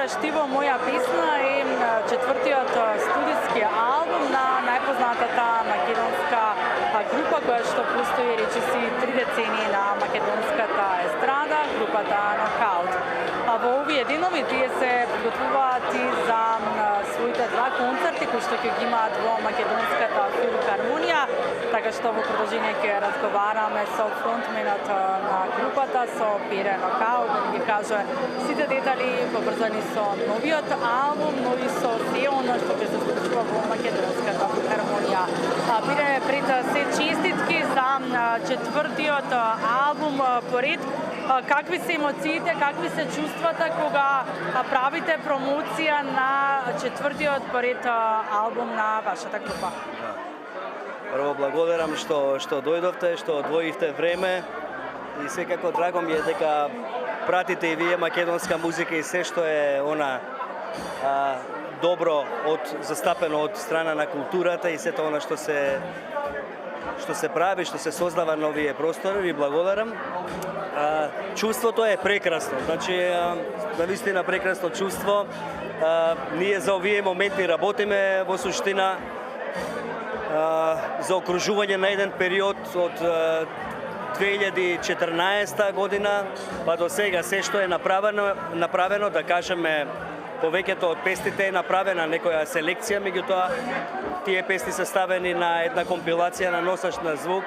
Штиво моја песна е четвртиот студиски албум на најпознатата македонска група која што постои речиси 3 децении на македонската естрада, групата Нокаут. Во овие денови тие се подготвуваат и за своите два концерти кои што ќе ги имаат во македонската филхармонија, така што во продолжение ќе разговараме со фронтменот на групата, со Пире Нокаут, да ги каже сите детали поврзани со новиот албум, но и со се оно што ќе се случува во македонската филхармонија. Пире, пред се честитки за четвртиот албум поред. Какви се емоциите, какви се чувствата кога правите промоција на четвртиот поред албум на вашата група? Прво благодарам што дојдовте, што одвоивте време и секако драго ми е дека пратите и вие македонска музика и се што е она добро застапено од страна на културата и сето она што се прави, што се создава на овие простори. Ви благодарам. Чувството е прекрасно. Значи, навистина прекрасно чувство. Ние за овие моменти работиме во суштина за окружување на еден период од 2014 година па до сега се што е направено, да кажеме, повеќето од песните е направена некоја селекција, меѓутоа тие песни се ставени на една компилација на Носач на звук,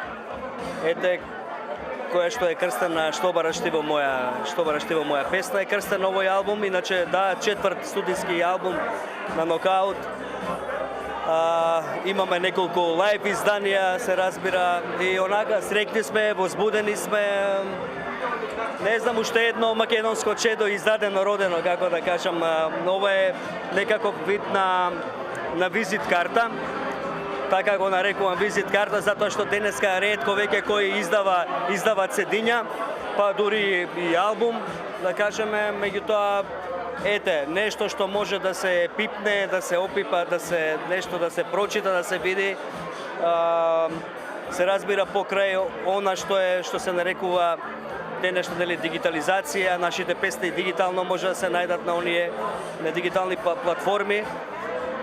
која што е крстена Што бараш ти во моја песна, е крстен овој албум, иначе да, четврт студиски албум на Нокаут. Имаме неколку лајв изданија, се разбира, и онака среќни сме, возбудени сме. Не знам, уште едно македонско чедо издадено, родено, како да кажам. Ова е некаков вид на визит карта. Така го нарекувам визит карта, затоа што денеска ретко веќе кој издава цедиња, па дури и албум, да кажеме, меѓутоа нешто што може да се пипне, да се опипа, нешто да се прочита, да се види, се разбира покрај она што се нарекува денешна дигитализација, нашите песни дигитално може да се најдат на оние на дигитални платформи.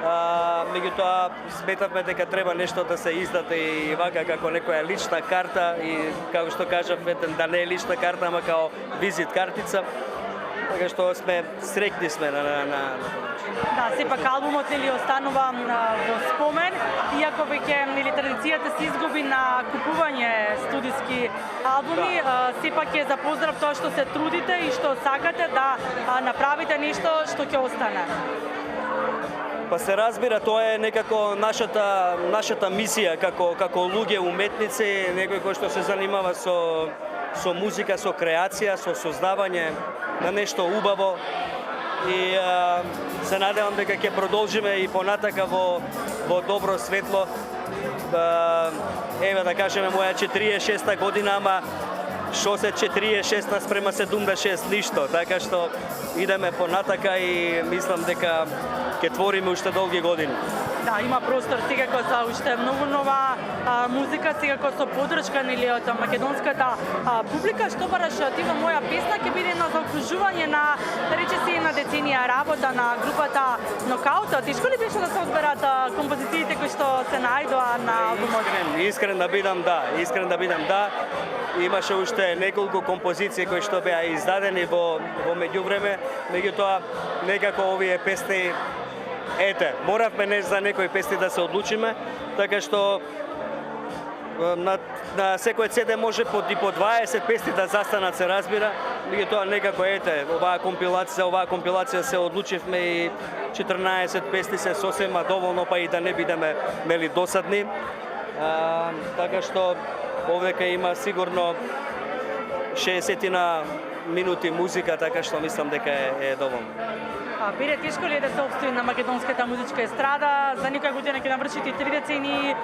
Меѓутоа сметавме дека треба нешто да се издаде и вака како некоја лична карта и како што кажав, да не е лична карта, ама као визит картица. Така што среќни сме на Да, сепак албумот останува во спомен, иако веќе традицијата се изгуби на купување студиски албуми, сепак е за поздрав тоа што се трудите и што сакате да направите нешто што ќе остане. Па се разбира, тоа е некако нашата мисија како луѓе уметници, некој кој што се занимава со музика, со креација, со создавање на нешто убаво. И се надевам дека ќе продолжиме и понатака во добро светло. Еве да кажеме моја 46-та година, ама што се 46 спрема 76 ништо, така што идеме понатака и мислам дека ќе твориме уште долги години. Да, има простор секако за уште многу нова музика, секако со подршка од македонската публика. Што бараш ти во моја песна ќе биде на заокружување на, да речеси, на деценија работа на групата Нокаут. Тешко ли беше да се одберат композициите кои што се најдоа на албумот? Искрен да бидам, да. Имаше уште неколку композиции кои што беа издадени во меѓувреме, меѓутоа некако овие песни моравме за некои песни да се одлучиме, така што на секој CD може по 20 песни да застанат, се разбира, меѓутоа некако оваа компилација се одлучивме и 14 песни се сосема доволно, па и да не бидеме досадни. Така што овдека има сигурно 60 минути музика, така што мислам дека е доволно. Пире, тешко ли е да се обстои на македонската музичка естрада? За некоја година ќе навршите 3 децении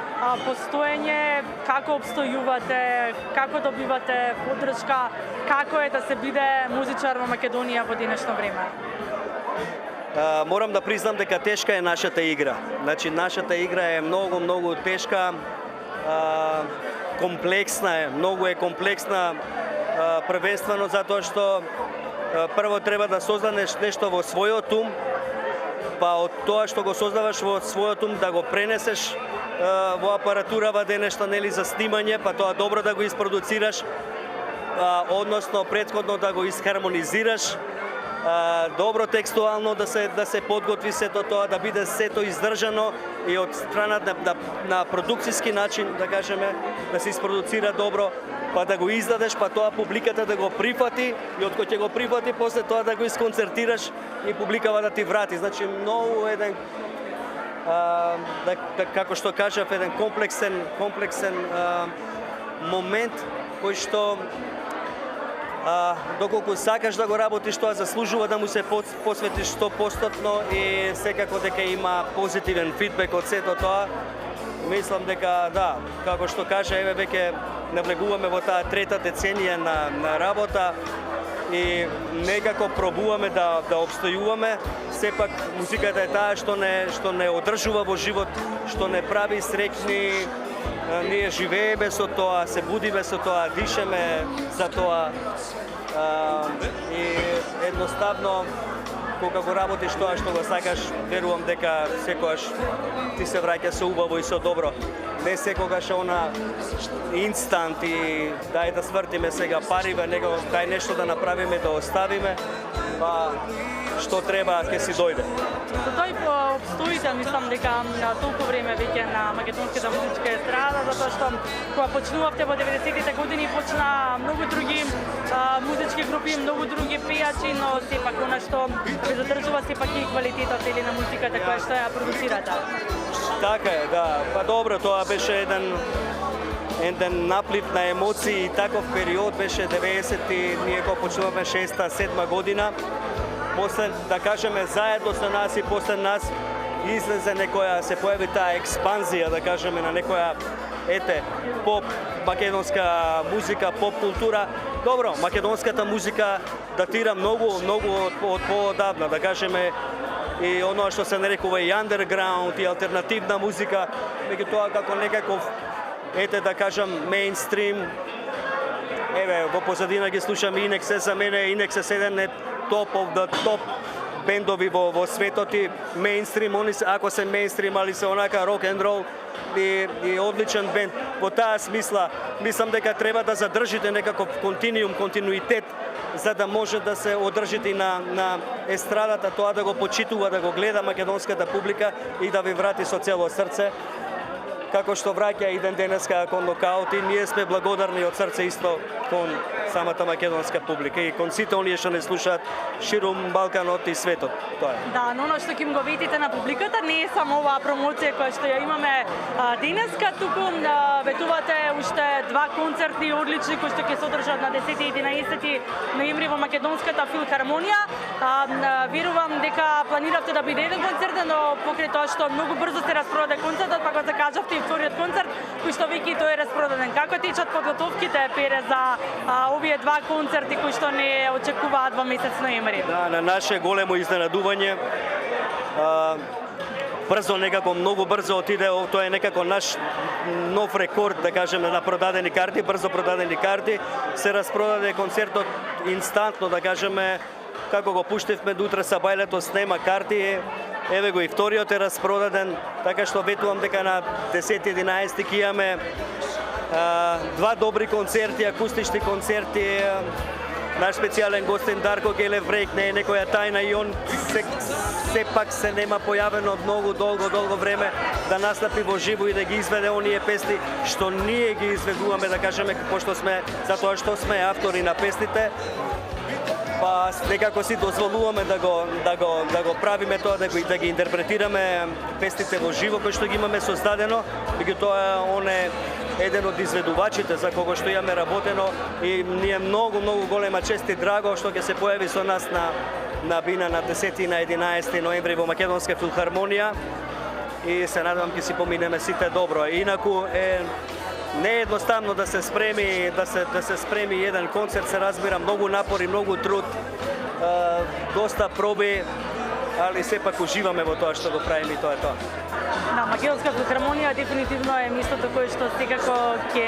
постоење. Како обстојувате? Како добивате поддршка? Како е да се биде музичар во Македонија во денешно време? Морам да признам дека тешка е нашата игра. Значи, нашата игра е многу тешка, комплексна е, многу е комплексна, првенствено затоа што прво треба да создадеш нешто во својот ум, па од тоа што го создаваш во својот ум да го пренесеш во апаратурава де нешто нели за снимање, па тоа добро да го isproducirаш, односно претходно да го исхармонизираш, добро текстуално да се подготви сето тоа, да биде сето издржано и од страна на продукцијски начин, да кажеме, да се isproducira добро, па да го издадеш, па тоа публиката да го прифати и од кој ќе го прифати, после тоа да го исконцертираш и публикава да ти врати. Значи, многу еден, како што кажав, еден комплексен момент кој што доколку сакаш да го работиш, тоа заслужува да му се посветиш 100% и секако дека има позитивен фидбек од сето тоа. Мислам дека да, како што кажа, еве веќе навлегуваме во таа трета деценија на работа и некако пробуваме да обстојуваме. Сепак музиката е таа што не одржува во живот, што не прави среќни. Ние живееме со тоа, се будиме со тоа, дишеме за тоа. И едноставно, кога го работиш тоа што го сакаш, верувам дека секогаш ти се враќа со убаво и со добро. Не секогаш она инстант и дај да свртиме сега париве, него дај нешто да направиме, да оставиме, па што треба ќе си дојде. За тој обстоите, мислам дека толку време веќе на македонската музичка естрада, затоа што кога почнувавте во 90-тите години почна многу други музички групи, многу други пејачи, но сепак она што ве задржува сепак и квалитетот или на музиката која што ја продуцирате. Така е, да. Па добро, тоа беше еден наплив на емоции и таков период беше 90-ти, ние кога почнуваме 6-7 година. После, да кажеме, заедно со нас и после нас излезе некоја, се појави таа експанзија, да кажеме, на некоја, поп, македонска музика, поп култура. Добро, македонската музика датира многу од поодавна, да кажеме, и оно што се нарекува и underground, и алтернативна музика, меѓутоа како некаков, да кажам, мејнстрим. Еве, во позадина ги слушам Инексе, за мене Инексе се еден топ of the топ бендови во светот и мејнстрим, они се, ако се мејнстрим, али се онака рок енд рол и одличен бенд. Во таа смисла, мислам дека треба да задржите некаков континуитет, за да може да се одржите и на естрадата, тоа да го почитува, да го гледа македонската публика и да ви врати со цело срце. Како што враќа и ден денеска кон нокаути, ние сме благодарни од срце исто кон самата македонска публика и кон сите оние што не слушаат ширум Балканот и светот. Тоа е. Да, но оно што ќе им го ветите на публиката не е само оваа промоција која што ја имаме денеска, туку ветувате уште два концерти одлични кои што ќе се одржат на 10 и 11 ноември во Македонската филхармонија. Верувам дека планиравте да биде еден концерт, но покрај тоа што многу брзо се распродаде концертот, па го закажавте вториот концерт, кој што веќе тој е распродаден. Како течат подготовките, Пере, за овие два концерти кои што не очекуваат во месец ноември? Да, на наше големо изненадување, брзо некако, многу брзо отиде, тоа е некако наш нов рекорд, да кажеме, на продадени карти, брзо продадени карти. Се распродаде концертот инстантно, да кажеме, како го пуштивме до утре сабајлето снема карти, еве го и вториот е распродаден, така што ветувам дека на 10-11 ќе имаме два добри концерти, акустични концерти. Наш специјален гостин Дарко Гелев Брейк не е некоја тајна и он сепак се нема појавено многу долго време да настапи во живо и да ги изведе оние песни што ние ги изведуваме, да кажеме, пошто сме, затоа што сме автори на песните. Па некако си дозволуваме да го правиме тоа, да ги интерпретираме песните во живо кои што ги имаме создадено, меѓутоа он е еден од изведувачите за кого што имаме работено и ни е многу голема чест и драго што ќе се појави со нас на бина на 10 и на 11 ноември во Македонска филхармонија и се надевам ќе си поминеме сите добро. Инаку не е едноставно да се спреми еден концерт, се разбира, многу напори, многу труд, доста проби, ali сепак уживаме во тоа што го правиме и тоа е тоа. Да, Македонска филхармонија дефинитивно е местото кое што секако ќе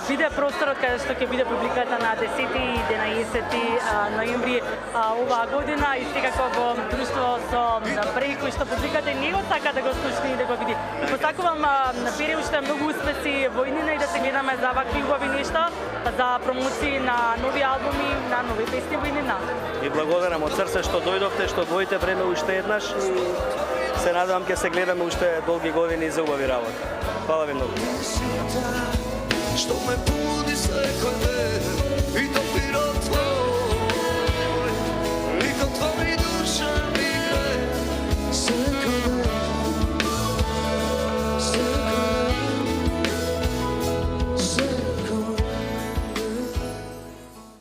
биде просторот каде што ќе биде публиката на 10 и 11 ноември оваа година и секако во друштво со преки кој што публиката не го сака да го слушне и да го види. Посакувам Пери уште многу успеси во иднина и да се гледаме за вакви убави нешта, за промоции на нови албуми, на нови песни во иднина. И благодарам од срце што дојдовте, што одвоите време уште еднаш и се надевам ќе се гледаме уште долги години за убави работи. Фала ви многу. Што ме буди секој ден